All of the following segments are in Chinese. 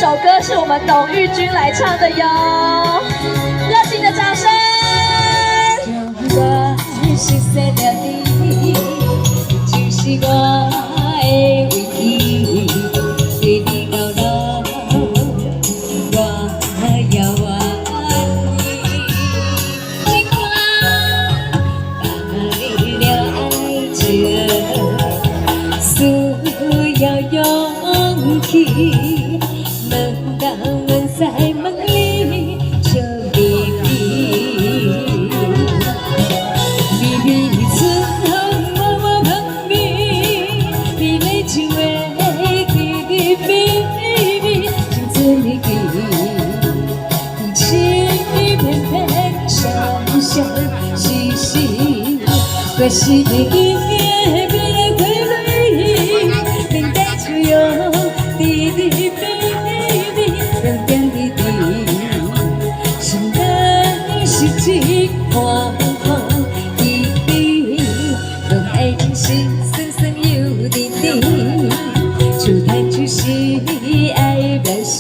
首歌是我们董玉君来唱的哟，热情的掌声。勇气，门当门在梦里就比比，比比村后默默碰壁，比泪情为比比比比，镜子里比起偏偏笑笑嘻嘻，可惜的一夜别人归类。滴滴滴滴，点点滴滴，心的世界晃晃滴滴，让爱情心酸酸又滴滴，初谈初识爱表示，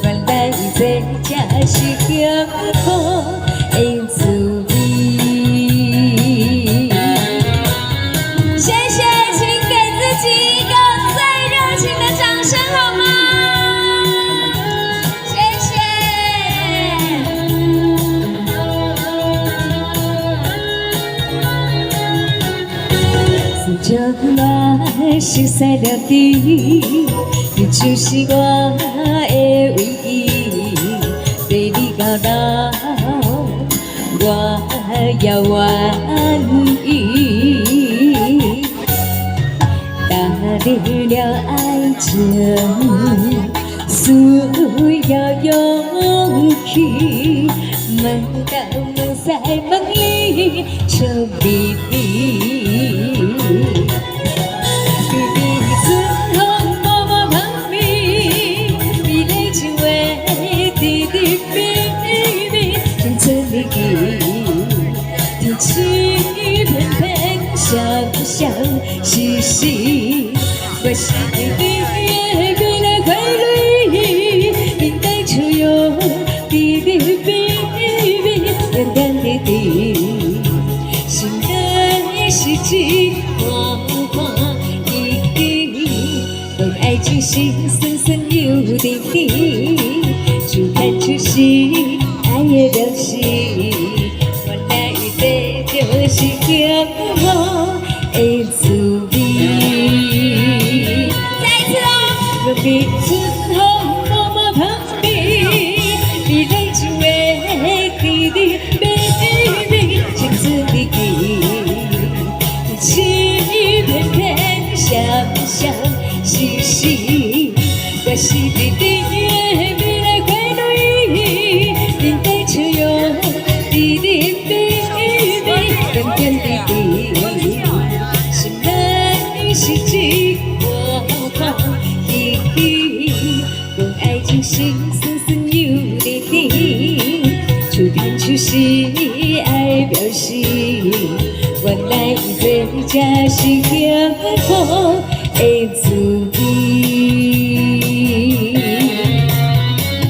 原来这才是幸福的滋味。谢谢，请给自己一个最热情的掌声好吗？谢谢。思将来熟悉了你，你就是我的唯一，对你到老，我要愿意。打理了爱情，需要勇气。门当门在梦里就比比，比比村后默默碰壁，比泪情为滴滴比比，镜子里提起偏偏笑笑嘻嘻，我是你也归来归里，应该就有滴滴比比，点点滴滴，心的世界晃晃滴滴，让爱情心酸酸又滴滴，初谈初识爱的表示，原来这就是幸福的滋味。比村后默默碰壁，比泪情为滴滴比比，镜子里比起偏偏笑笑嘻嘻，可惜的滴比来归类，应该就有滴滴比比，点点滴滴，心的世界晃晃。让爱情心酸酸又滴滴，初谈初识爱表示，原来这才是幸福的滋味。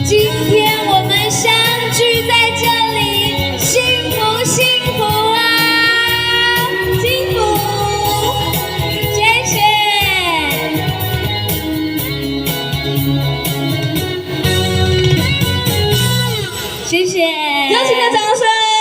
今天我们相聚在这里，幸福幸福啊，幸福！谢谢。谢谢。